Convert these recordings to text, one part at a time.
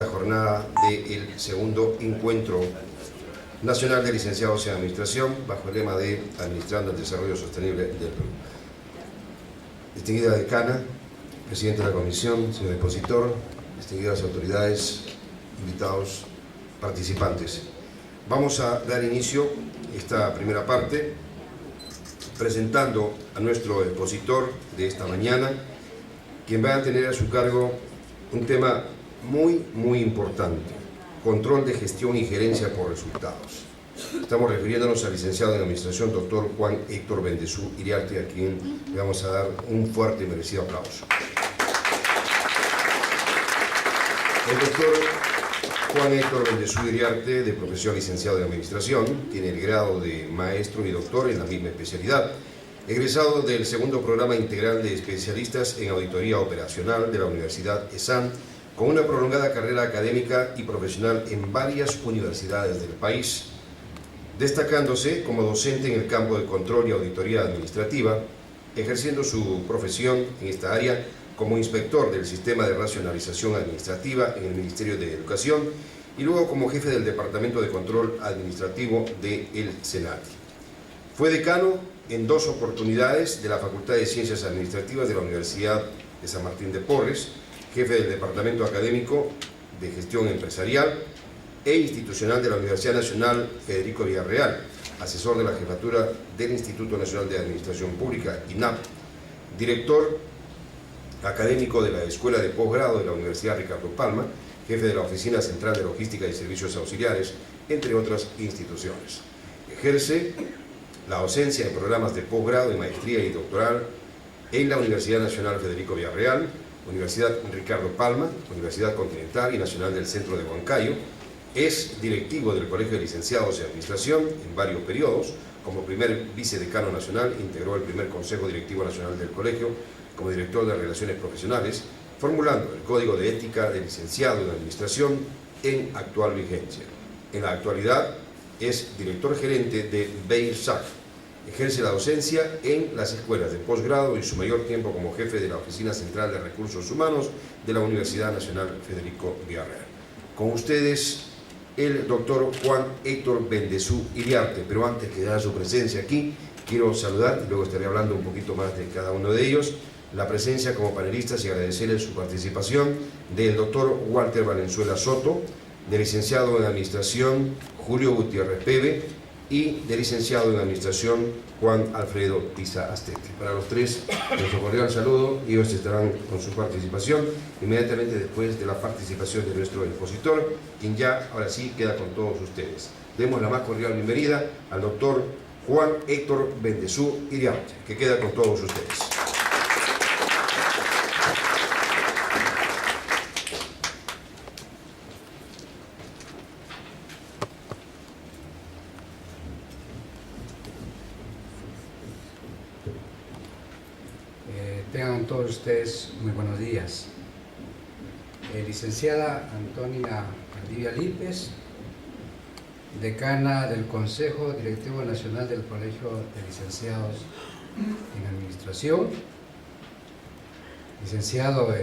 La jornada del segundo encuentro nacional de licenciados en administración bajo el lema de Administrando el Desarrollo Sostenible del Perú. Distinguida decana, presidente de la comisión, señor expositor, distinguidas autoridades, invitados, participantes. Vamos a dar inicio a esta primera parte presentando a nuestro expositor de esta mañana, quien va a tener a su cargo un tema muy importante: control de gestión y gerencia por resultados. Estamos refiriéndonos al licenciado en Administración, doctor Juan Héctor Bendezú Iriarte, a quien le vamos a dar un fuerte y merecido aplauso. El doctor Juan Héctor Bendezú Iriarte, de profesión licenciado en Administración, tiene el grado de maestro y doctor en la misma especialidad, egresado del segundo programa integral de especialistas en auditoría operacional de la Universidad ESAN, con una prolongada carrera académica y profesional en varias universidades del país, destacándose como docente en el campo de control y auditoría administrativa, ejerciendo su profesión en esta área como inspector del Sistema de Racionalización Administrativa en el Ministerio de Educación y luego como jefe del Departamento de Control Administrativo del Senati. Fue decano en 2 oportunidades de la Facultad de Ciencias Administrativas de la Universidad de San Martín de Porres, jefe del Departamento Académico de Gestión Empresarial e Institucional de la Universidad Nacional Federico Villarreal, asesor de la Jefatura del Instituto Nacional de Administración Pública, INAP, director académico de la Escuela de Posgrado de la Universidad Ricardo Palma, jefe de la Oficina Central de Logística y Servicios Auxiliares, entre otras instituciones. Ejerce la docencia en programas de posgrado, de maestría y doctoral en la Universidad Nacional Federico Villarreal, Universidad Ricardo Palma, Universidad Continental y Nacional del Centro de Huancayo. Es directivo del Colegio de Licenciados en Administración en varios periodos. Como primer vicedecano nacional, integró el primer Consejo Directivo Nacional del Colegio como director de Relaciones Profesionales, formulando el Código de Ética del Licenciado en Administración en actual vigencia. En la actualidad es director gerente de BEIRSAC. Ejerce la docencia en las escuelas de posgrado y su mayor tiempo como jefe de la Oficina Central de Recursos Humanos de la Universidad Nacional Federico Villarreal. Con ustedes, el doctor Juan Héctor Bendezú Iriarte. Pero antes que dar su presencia aquí, quiero saludar, y luego estaré hablando un poquito más de cada uno de ellos, la presencia como panelistas y agradecerles su participación del doctor Walter Valenzuela Soto, del licenciado en Administración Julio Gutiérrez Pebe y del licenciado en Administración Juan Alfredo Pisa Astete. Para los tres, nuestro cordial saludo, y ellos estarán con su participación inmediatamente después de la participación de nuestro expositor, quien ya, ahora sí, queda con todos ustedes. Demos la más cordial bienvenida al doctor Juan Héctor Bendezú Iriarte, que queda con todos ustedes. Tengan todos ustedes muy buenos días. Licenciada Antonia Valdivia Lípez, decana del Consejo Directivo Nacional del Colegio de Licenciados en Administración. Licenciado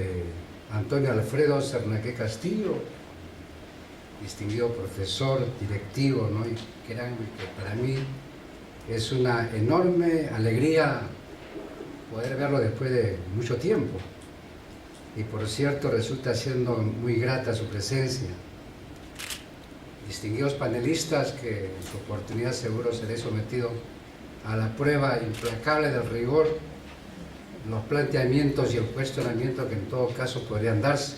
Antonio Alfredo Cernaque Castillo, distinguido profesor directivo, ¿no? Y créanme que para mí es una enorme alegría poder verlo después de mucho tiempo, y por cierto resulta siendo muy grata su presencia. Distinguidos panelistas, que en su oportunidad seguro seré sometido a la prueba implacable del rigor, los planteamientos y el cuestionamiento que en todo caso podrían darse.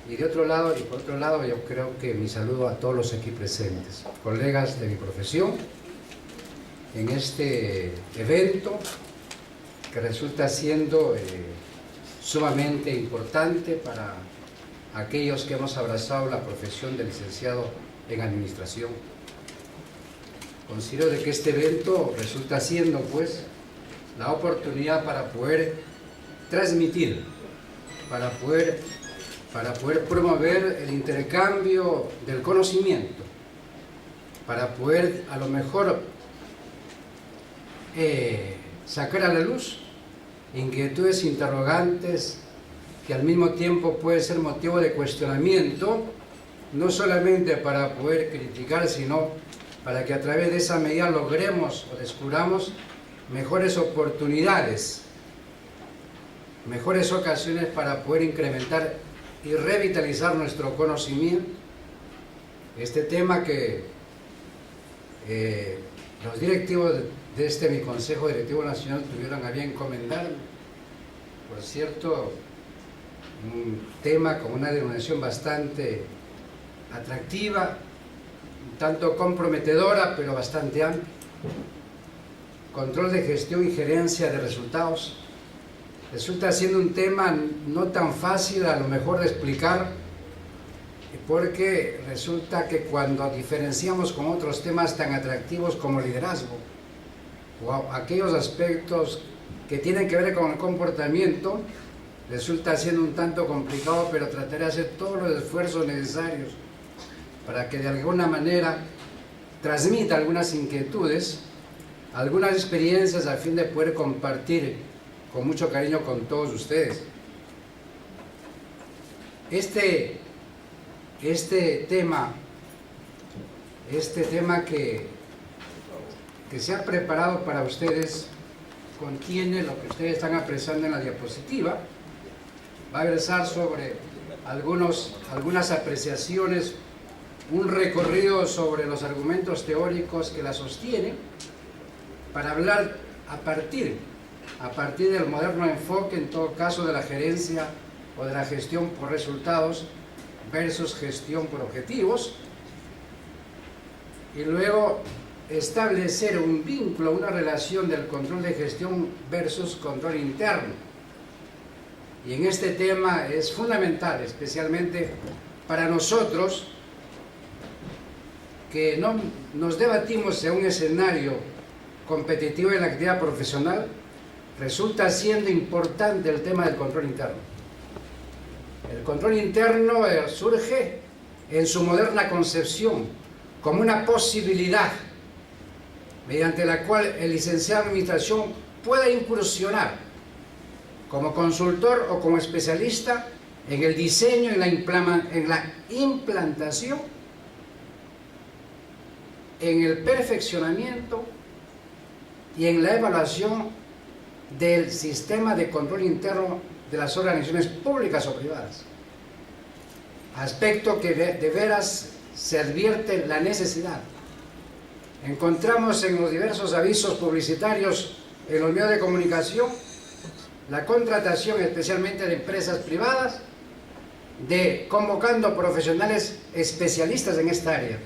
Y por otro lado, yo creo que mi saludo a todos los aquí presentes, colegas de mi profesión, en este evento que resulta siendo sumamente importante para aquellos que hemos abrazado la profesión de licenciado en Administración. Considero de que este evento resulta siendo, pues, la oportunidad para poder transmitir, para poder promover el intercambio del conocimiento, para poder a lo mejor sacar a la luz inquietudes, interrogantes que al mismo tiempo puede ser motivo de cuestionamiento, no solamente para poder criticar, sino para que a través de esa medida logremos o descubramos mejores oportunidades, mejores ocasiones para poder incrementar y revitalizar nuestro conocimiento. Este tema que los directivos de mi Consejo Directivo Nacional tuvieron a bien encomendarme, por cierto, un tema con una denominación bastante atractiva, un tanto comprometedora, pero bastante amplia: control de gestión y gerencia de resultados. Resulta siendo un tema no tan fácil a lo mejor de explicar, porque resulta que cuando diferenciamos con otros temas tan atractivos como liderazgo o aquellos aspectos que tienen que ver con el comportamiento, resulta siendo un tanto complicado, pero trataré de hacer todos los esfuerzos necesarios para que de alguna manera transmita algunas inquietudes, algunas experiencias, a fin de poder compartir con mucho cariño con todos ustedes. Este tema que se ha preparado para ustedes contiene lo que ustedes están apreciando en la diapositiva. Va a versar sobre algunas apreciaciones, un recorrido sobre los argumentos teóricos que la sostienen, para hablar a partir del moderno enfoque, en todo caso, de la gerencia o de la gestión por resultados versus gestión por objetivos, y luego establecer un vínculo, una relación del control de gestión versus control interno. Y en este tema es fundamental, especialmente para nosotros, que no nos debatimos en un escenario competitivo en la actividad profesional, resulta siendo importante el tema del control interno. El control interno surge en su moderna concepción como una posibilidad mediante la cual el licenciado en administración pueda incursionar como consultor o como especialista en el diseño, en la implantación, en el perfeccionamiento y en la evaluación del sistema de control interno de las organizaciones públicas o privadas. Aspecto que de veras se advierte la necesidad. Encontramos en los diversos avisos publicitarios en los medios de comunicación la contratación, especialmente de empresas privadas, de convocando profesionales especialistas en esta área.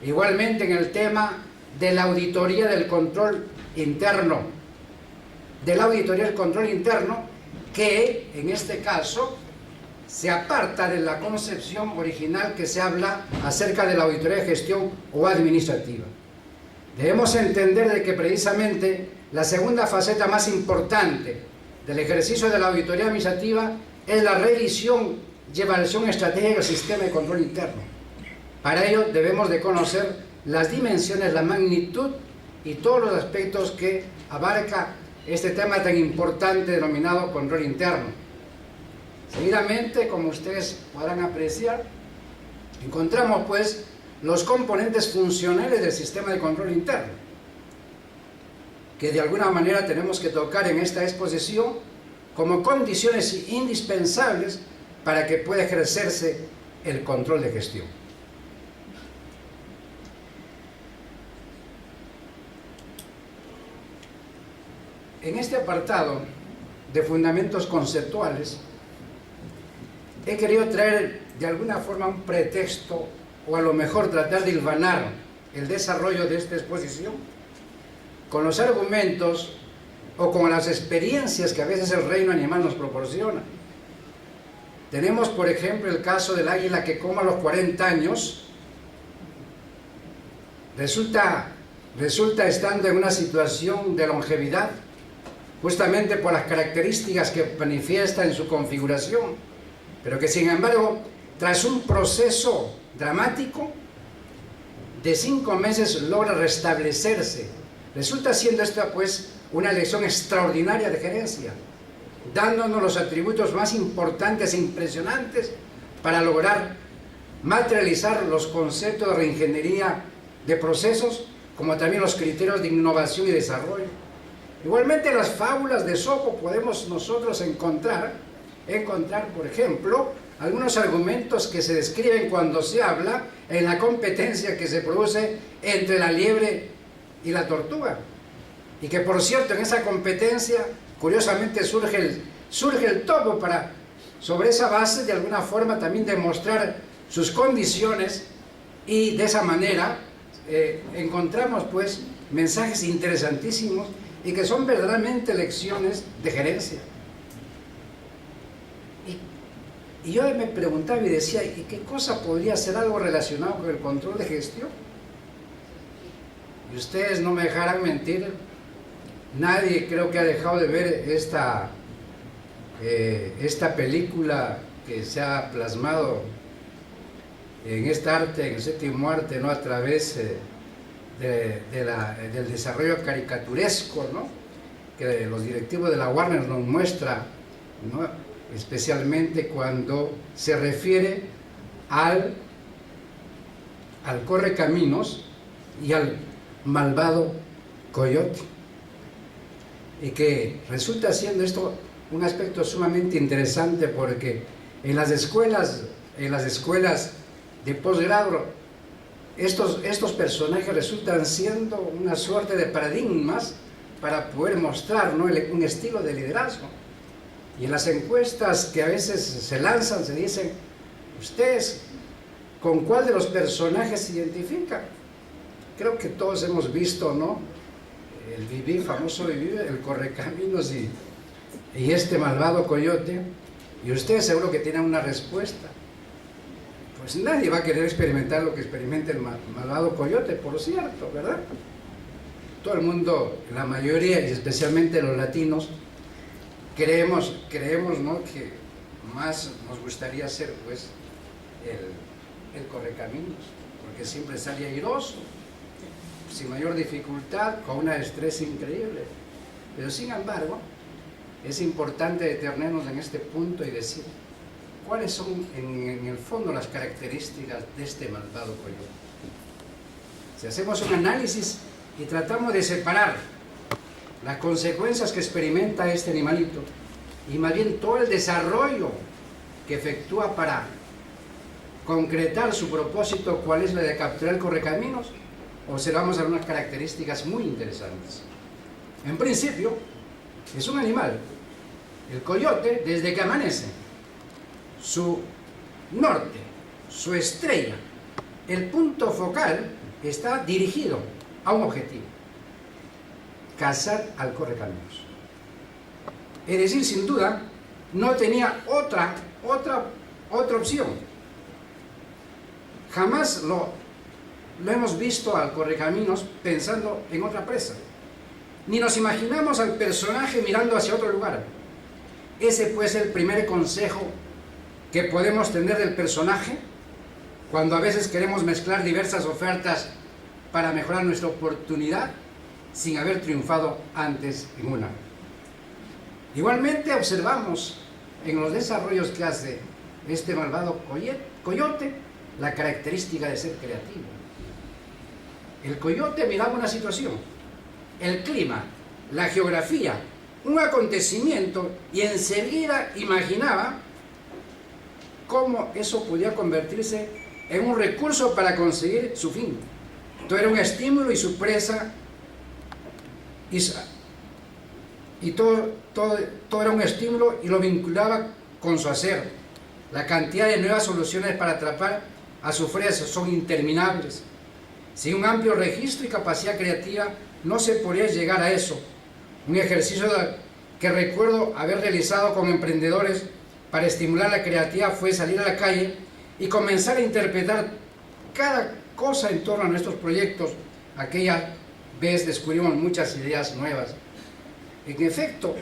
Igualmente en el tema de la auditoría del control interno, que en este caso se aparta de la concepción original que se habla acerca de la auditoría de gestión o administrativa. Debemos entender de que precisamente la segunda faceta más importante del ejercicio de la auditoría administrativa es la revisión y evaluación estratégica del sistema de control interno. Para ello debemos de conocer las dimensiones, la magnitud y todos los aspectos que abarca este tema tan importante denominado control interno. Seguidamente, como ustedes podrán apreciar, encontramos pues los componentes funcionales del sistema de control interno, que de alguna manera tenemos que tocar en esta exposición como condiciones indispensables para que pueda ejercerse el control de gestión. En este apartado de fundamentos conceptuales he querido traer de alguna forma un pretexto, o a lo mejor tratar de hilvanar el desarrollo de esta exposición con los argumentos o con las experiencias que a veces el reino animal nos proporciona. Tenemos, por ejemplo, el caso del águila que como a los 40 años resulta estando en una situación de longevidad, justamente por las características que manifiesta en su configuración, pero que sin embargo, tras un proceso dramático de 5 meses logra restablecerse. Resulta siendo esta pues una lección extraordinaria de gerencia, dándonos los atributos más importantes e impresionantes para lograr materializar los conceptos de reingeniería de procesos, como también los criterios de innovación y desarrollo. Igualmente, en las fábulas de Esopo podemos nosotros encontrar, por ejemplo, algunos argumentos que se describen cuando se habla en la competencia que se produce entre la liebre y la tortuga. Y que, por cierto, en esa competencia, curiosamente, surge el topo para, sobre esa base, de alguna forma también demostrar sus condiciones, y de esa manera encontramos pues mensajes interesantísimos y que son verdaderamente lecciones de gerencia. Y yo me preguntaba y decía, ¿y qué cosa podría ser algo relacionado con el control de gestión? Y ustedes no me dejarán mentir, nadie creo que ha dejado de ver esta película que se ha plasmado en esta arte, en el séptimo arte, ¿no? A través del desarrollo caricaturesco, ¿no? Que los directivos de la Warner nos muestra, ¿no? Especialmente cuando se refiere al correcaminos y al malvado coyote, y que resulta siendo esto un aspecto sumamente interesante, porque en las escuelas de posgrado estos personajes resultan siendo una suerte de paradigmas para poder mostrar, ¿no? un estilo de liderazgo. Y en las encuestas que a veces se lanzan se dicen, ¿ustedes con cuál de los personajes se identifican? Creo que todos hemos visto, ¿no? El Viví, famoso Viví, el correcaminos y este malvado coyote, y ustedes seguro que tienen una respuesta. Pues nadie va a querer experimentar lo que experimenta el malvado coyote, por cierto, ¿verdad? Todo el mundo, la mayoría, y especialmente los latinos, creemos, ¿no? Que más nos gustaría ser, pues, el correcaminos, porque siempre sale airoso, sin mayor dificultad, con una destreza increíble. Pero sin embargo, es importante detenernos en este punto y decir, ¿cuáles son en el fondo las características de este malvado coyote? Si hacemos un análisis y tratamos de separar las consecuencias que experimenta este animalito y más bien todo el desarrollo que efectúa para concretar su propósito, cuál es la de capturar el correcaminos, observamos algunas características muy interesantes. En principio, es un animal. El coyote, desde que amanece, su norte, su estrella, el punto focal está dirigido a un objetivo: cazar al correcaminos. Es decir, sin duda, no tenía otra opción. Jamás lo hemos visto al correcaminos pensando en otra presa. Ni nos imaginamos al personaje mirando hacia otro lugar. Ese puede ser el primer consejo que podemos tener del personaje cuando a veces queremos mezclar diversas ofertas para mejorar nuestra oportunidad sin haber triunfado antes en una. Igualmente observamos en los desarrollos que hace este malvado coyote la característica de ser creativo. El coyote miraba una situación, el clima, la geografía, un acontecimiento, y enseguida imaginaba cómo eso podía convertirse en un recurso para conseguir su fin. Todo era un estímulo y su presa, y todo era un estímulo y lo vinculaba con su hacer. La cantidad de nuevas soluciones para atrapar a su presa son interminables. Sin un amplio registro y capacidad creativa no se podría llegar a eso. Un ejercicio que recuerdo haber realizado con emprendedores para estimular la creatividad fue salir a la calle y comenzar a interpretar cada cosa en torno a nuestros proyectos. Aquella vez descubrimos muchas ideas nuevas. En efecto,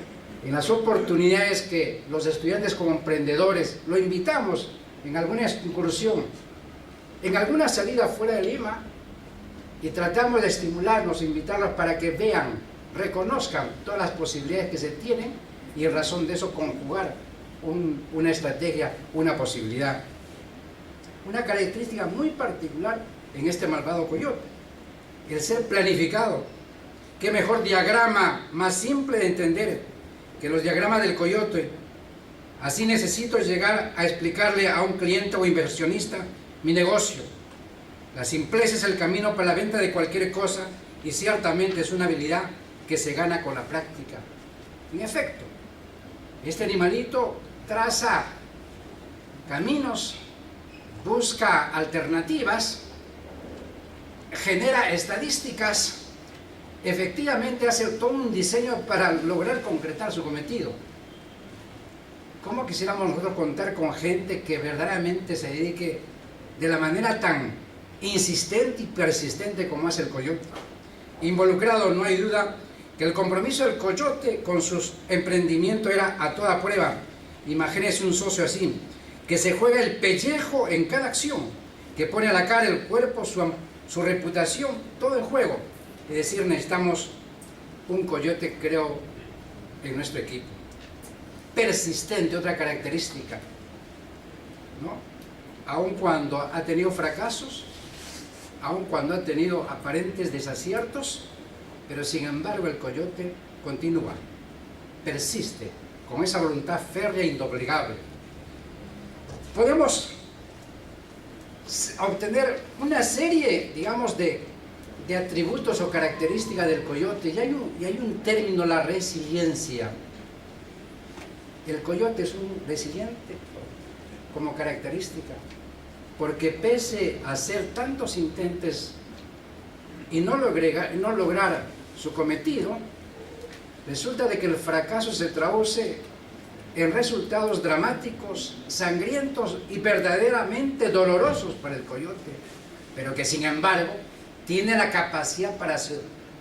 en las oportunidades que los estudiantes como emprendedores lo invitamos en alguna incursión, en alguna salida fuera de Lima, y tratamos de estimularlos, invitarlos para que vean, reconozcan todas las posibilidades que se tienen, y en razón de eso conjugar una estrategia, una posibilidad. Una característica muy particular en este malvado coyote, el ser planificado. Qué mejor diagrama, más simple de entender que los diagramas del coyote. Así necesito llegar a explicarle a un cliente o inversionista mi negocio. La simpleza es el camino para la venta de cualquier cosa y ciertamente es una habilidad que se gana con la práctica. En efecto, este animalito traza caminos, busca alternativas, genera estadísticas, efectivamente hace todo un diseño para lograr concretar su cometido. ¿Cómo quisiéramos nosotros contar con gente que verdaderamente se dedique de la manera tan insistente y persistente como hace el coyote? Involucrado, no hay duda, que el compromiso del coyote con sus emprendimientos era a toda prueba. Imagínese un socio así, que se juega el pellejo en cada acción, que pone a la cara, el cuerpo, su reputación, todo en juego. Es decir, necesitamos un coyote, creo, en nuestro equipo. Persistente, otra característica, ¿no? Aun cuando ha tenido fracasos, aun cuando ha tenido aparentes desaciertos, pero sin embargo el coyote continúa, persiste, con esa voluntad férrea e indoblegable. Podemos obtener una serie, digamos, de atributos o características del coyote, y hay un término, la resiliencia. El coyote es un resiliente como característica, porque pese a hacer tantos intentos y no lograr su cometido, resulta de que el fracaso se traduce en resultados dramáticos, sangrientos y verdaderamente dolorosos para el coyote, pero que sin embargo tiene la capacidad para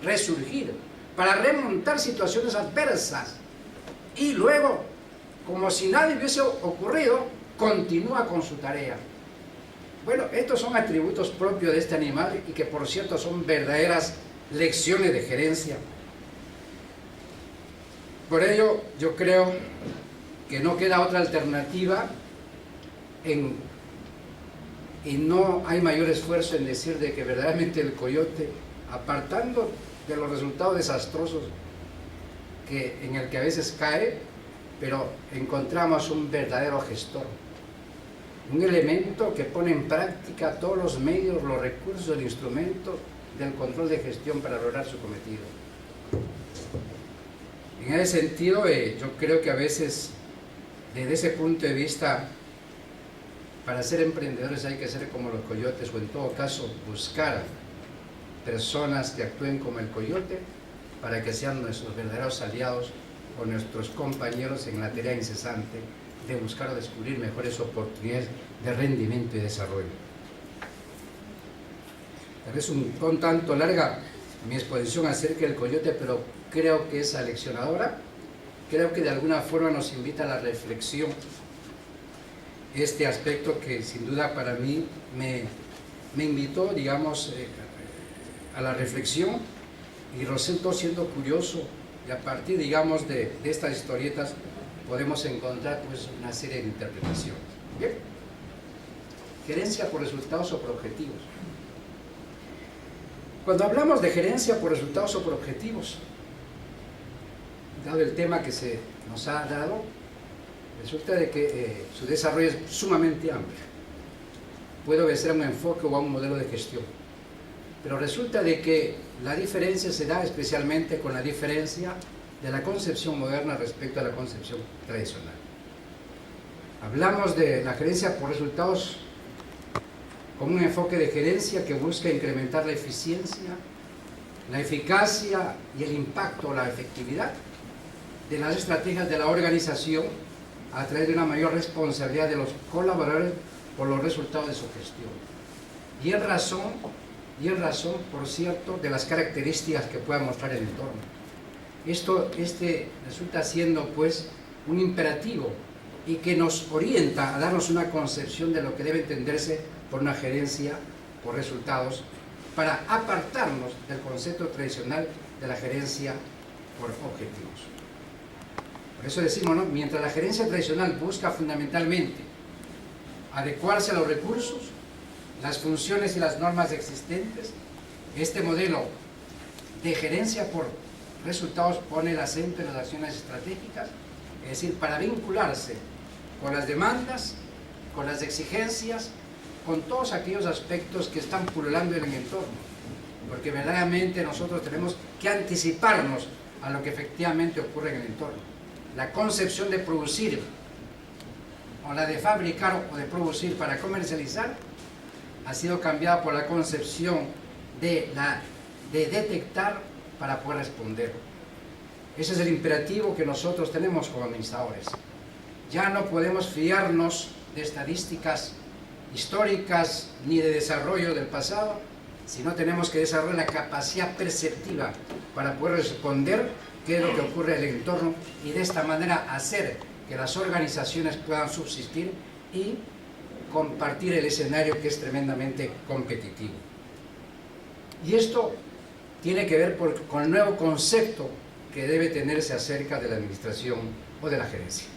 resurgir, para remontar situaciones adversas y luego, como si nada hubiese ocurrido, continúa con su tarea. Bueno, estos son atributos propios de este animal y que por cierto son verdaderas lecciones de gerencia. Por ello yo creo que no queda otra alternativa y no hay mayor esfuerzo en decir de que verdaderamente el coyote, apartando de los resultados desastrosos en el que a veces cae, pero encontramos un verdadero gestor, un elemento que pone en práctica todos los medios, los recursos, el instrumento del control de gestión para lograr su cometido. En ese sentido, yo creo que a veces, desde ese punto de vista, para ser emprendedores hay que ser como los coyotes, o en todo caso buscar personas que actúen como el coyote para que sean nuestros verdaderos aliados o nuestros compañeros en la tarea incesante de buscar o descubrir mejores oportunidades de rendimiento y desarrollo. Tal vez un tanto larga mi exposición acerca del coyote, pero creo que es aleccionadora, creo que de alguna forma nos invita a la reflexión, este aspecto que sin duda para mí me invitó, digamos, a la reflexión, y resultó siendo curioso, y a partir, digamos, de estas historietas podemos encontrar pues una serie de interpretaciones. Bien, gerencia por resultados o por objetivos. Cuando hablamos de gerencia por resultados o por objetivos, dado el tema que se nos ha dado, resulta de que su desarrollo es sumamente amplio. Puede obedecer a un enfoque o a un modelo de gestión, pero resulta de que la diferencia se da especialmente con la diferencia de la concepción moderna respecto a la concepción tradicional. Hablamos de la gerencia por resultados como un enfoque de gerencia que busca incrementar la eficiencia, la eficacia y el impacto o la efectividad de las estrategias de la organización a través de una mayor responsabilidad de los colaboradores por los resultados de su gestión. Y en razón, por cierto, de las características que pueda mostrar el entorno. Este resulta siendo pues un imperativo y que nos orienta a darnos una concepción de lo que debe entenderse por una gerencia por resultados, para apartarnos del concepto tradicional de la gerencia por objetivos. Por eso decimos, ¿no? Mientras la gerencia tradicional busca fundamentalmente adecuarse a los recursos, las funciones y las normas existentes, este modelo de gerencia por resultados pone el acento en las acciones estratégicas, es decir, para vincularse con las demandas, con las exigencias, con todos aquellos aspectos que están pululando en el entorno, porque verdaderamente nosotros tenemos que anticiparnos a lo que efectivamente ocurre en el entorno. La concepción de producir, o la de fabricar o de producir para comercializar, ha sido cambiada por la concepción de detectar para poder responder. Ese es el imperativo que nosotros tenemos como administradores. Ya no podemos fiarnos de estadísticas históricas ni de desarrollo del pasado, sino tenemos que desarrollar la capacidad perceptiva para poder responder qué es lo que ocurre en el entorno y de esta manera hacer que las organizaciones puedan subsistir y compartir el escenario que es tremendamente competitivo. Y esto tiene que ver con el nuevo concepto que debe tenerse acerca de la administración o de la gerencia.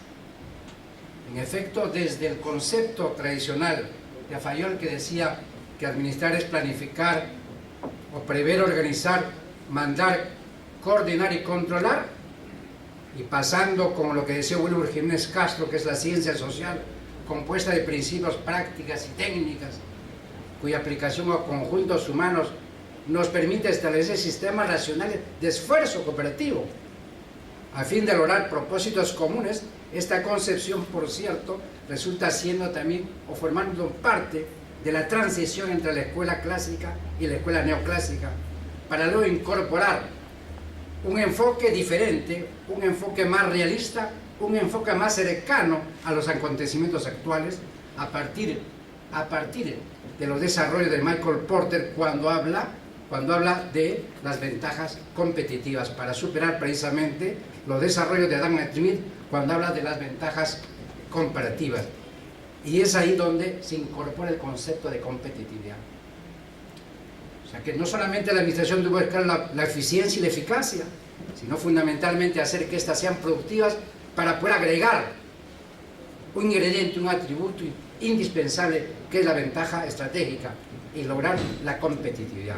En efecto, desde el concepto tradicional de Fayol, que decía que administrar es planificar o prever, organizar, mandar, coordinar y controlar, y pasando como lo que decía Wilbur Jiménez Castro, que es la ciencia social compuesta de principios, prácticas y técnicas, cuya aplicación a conjuntos humanos nos permite establecer sistemas racionales de esfuerzo cooperativo a fin de lograr propósitos comunes. Esta concepción, por cierto, resulta siendo también o formando parte de la transición entre la escuela clásica y la escuela neoclásica, para luego incorporar un enfoque diferente, un enfoque más realista, un enfoque más cercano a los acontecimientos actuales, a partir de los desarrollos de Michael Porter cuando habla de las ventajas competitivas, para superar precisamente los desarrollos de Adam Smith cuando habla de las ventajas comparativas. Y es ahí donde se incorpora el concepto de competitividad. O sea que no solamente la administración debe buscar la eficiencia y la eficacia, sino fundamentalmente hacer que éstas sean productivas para poder agregar un ingrediente, un atributo indispensable que es la ventaja estratégica y lograr la competitividad.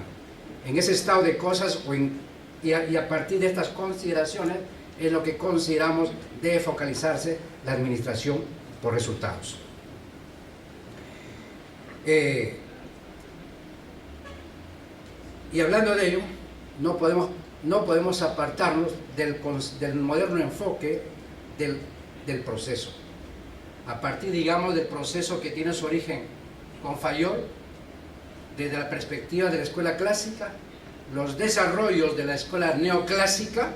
En ese estado de cosas y a partir de estas consideraciones es lo que consideramos debe focalizarse la administración por resultados. Y hablando de ello, no podemos apartarnos del moderno enfoque del proceso. A partir, digamos, del proceso que tiene su origen con Fayol, desde la perspectiva de la escuela clásica, los desarrollos de la escuela neoclásica,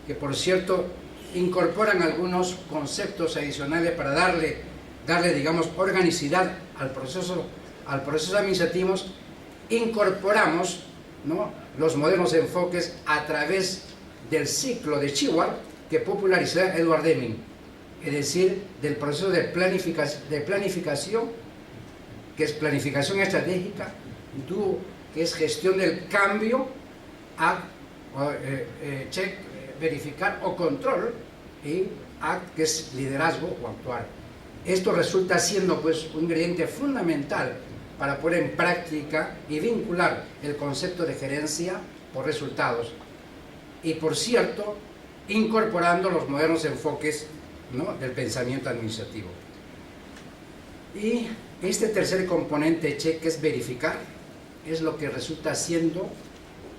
que por cierto incorporan algunos conceptos adicionales para darle digamos, organicidad al proceso administrativo, incorporamos, ¿no?, los modernos enfoques a través del ciclo de Shewhart que popularizó Edward Deming, es decir, del proceso de planificación, que es planificación estratégica, que es gestión del cambio, check, verificar o control, y act, que es liderazgo o actuar. Esto resulta siendo pues un ingrediente fundamental para poner en práctica y vincular el concepto de gerencia por resultados, y por cierto incorporando los modernos enfoques, ¿no?, del pensamiento administrativo. Y este tercer componente check, que es verificar, es lo que resulta siendo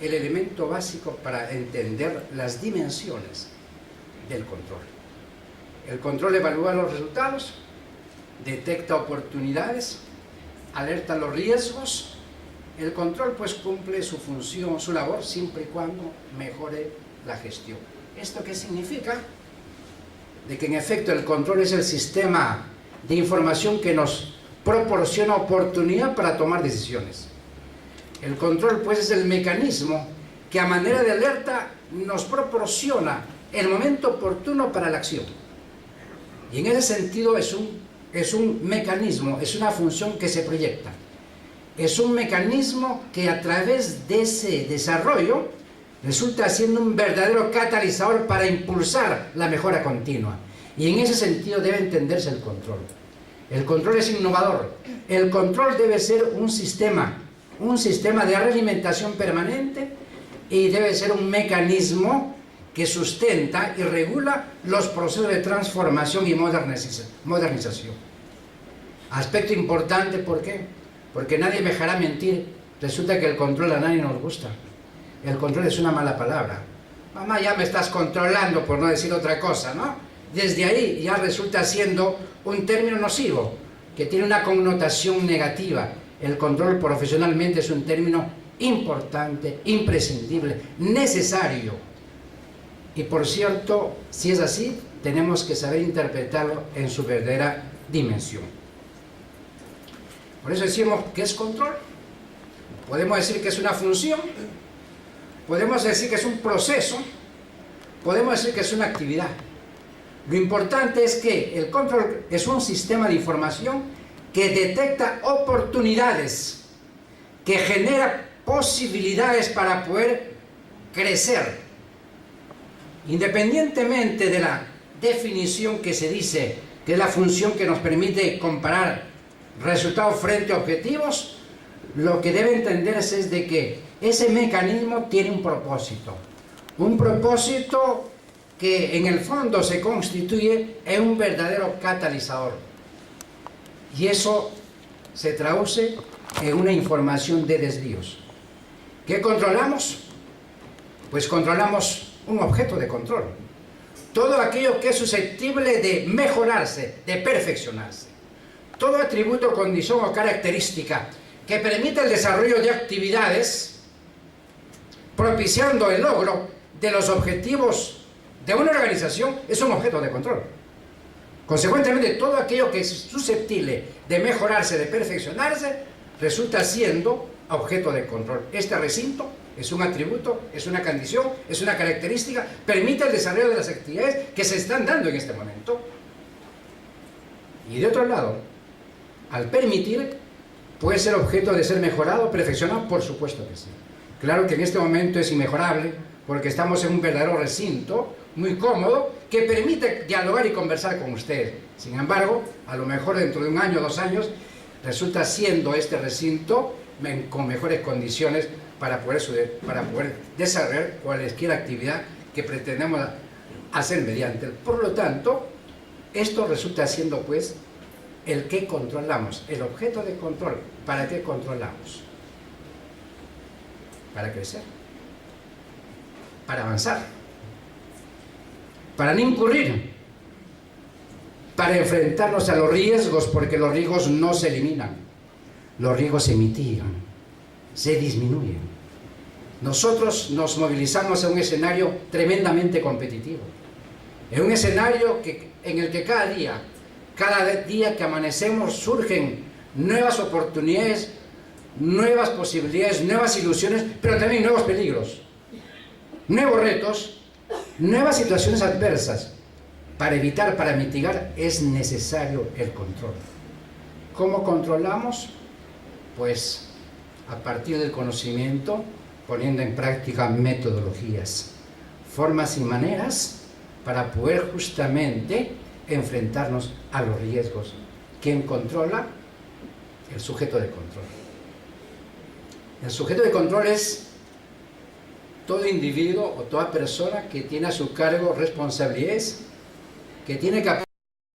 el elemento básico para entender las dimensiones del control. El control evalúa los resultados, detecta oportunidades, alerta los riesgos. El control pues cumple su función, su labor, siempre y cuando mejore la gestión. ¿Esto qué significa? De que en efecto el control es el sistema de información que nos proporciona oportunidad para tomar decisiones. El control pues es el mecanismo que a manera de alerta nos proporciona el momento oportuno para la acción. Y en ese sentido es un mecanismo, es una función que se proyecta. Es un mecanismo que a través de ese desarrollo resulta siendo un verdadero catalizador para impulsar la mejora continua. Y en ese sentido debe entenderse el control. El control es innovador. El control debe ser un sistema de realimentación permanente y debe ser un mecanismo que sustenta y regula los procesos de transformación y modernización. Aspecto importante, ¿por qué? Porque nadie me dejará mentir, resulta que el control a nadie nos gusta. El control es una mala palabra. Mamá, ya me estás controlando, por no decir otra cosa, ¿no? Desde ahí ya resulta siendo un término nocivo, que tiene una connotación negativa. El control profesionalmente es un término importante, imprescindible, necesario. Y por cierto, si es así, tenemos que saber interpretarlo en su verdadera dimensión. Por eso decimos que es control. Podemos decir que es una función, podemos decir que es un proceso, podemos decir que es una actividad. Lo importante es que el control es un sistema de información que detecta oportunidades, que genera posibilidades para poder crecer. Independientemente de la definición que se dice, que es la función que nos permite comparar resultados frente a objetivos, lo que debe entenderse es de que ese mecanismo tiene un propósito que en el fondo se constituye en un verdadero catalizador. Y eso se traduce en una información de desvíos. ¿Qué controlamos? Pues controlamos un objeto de control. Todo aquello que es susceptible de mejorarse, de perfeccionarse. Todo atributo, condición o característica que permite el desarrollo de actividades propiciando el logro de los objetivos de una organización es un objeto de control. Consecuentemente, todo aquello que es susceptible de mejorarse, de perfeccionarse, resulta siendo objeto de control. Este recinto es un atributo, es una condición, es una característica, permite el desarrollo de las actividades que se están dando en este momento. Y de otro lado, al permitir, puede ser objeto de ser mejorado, perfeccionado, por supuesto que sí. Claro que en este momento es inmejorable, porque estamos en un verdadero recinto, muy cómodo, que permite dialogar y conversar con ustedes. Sin embargo, a lo mejor dentro de un año, 2 años, resulta siendo este recinto con mejores condiciones para poder desarrollar cualquier actividad que pretendamos hacer mediante él. Por lo tanto, esto resulta siendo pues el que controlamos, el objeto de control. ¿Para qué controlamos? Para crecer, para avanzar, para no incurrir, para enfrentarnos a los riesgos, porque los riesgos no se eliminan, los riesgos se mitigan, se disminuyen. Nosotros nos movilizamos en un escenario tremendamente competitivo, en un escenario en el que cada día que amanecemos surgen nuevas oportunidades, nuevas posibilidades, nuevas ilusiones, pero también nuevos peligros, nuevos retos, nuevas situaciones adversas. Para evitar, para mitigar, es necesario el control. ¿Cómo controlamos? Pues a partir del conocimiento, poniendo en práctica metodologías, formas y maneras para poder justamente enfrentarnos a los riesgos. ¿Quién controla? El sujeto de control. El sujeto de control es todo individuo o toda persona que tiene a su cargo responsabilidades, que tiene que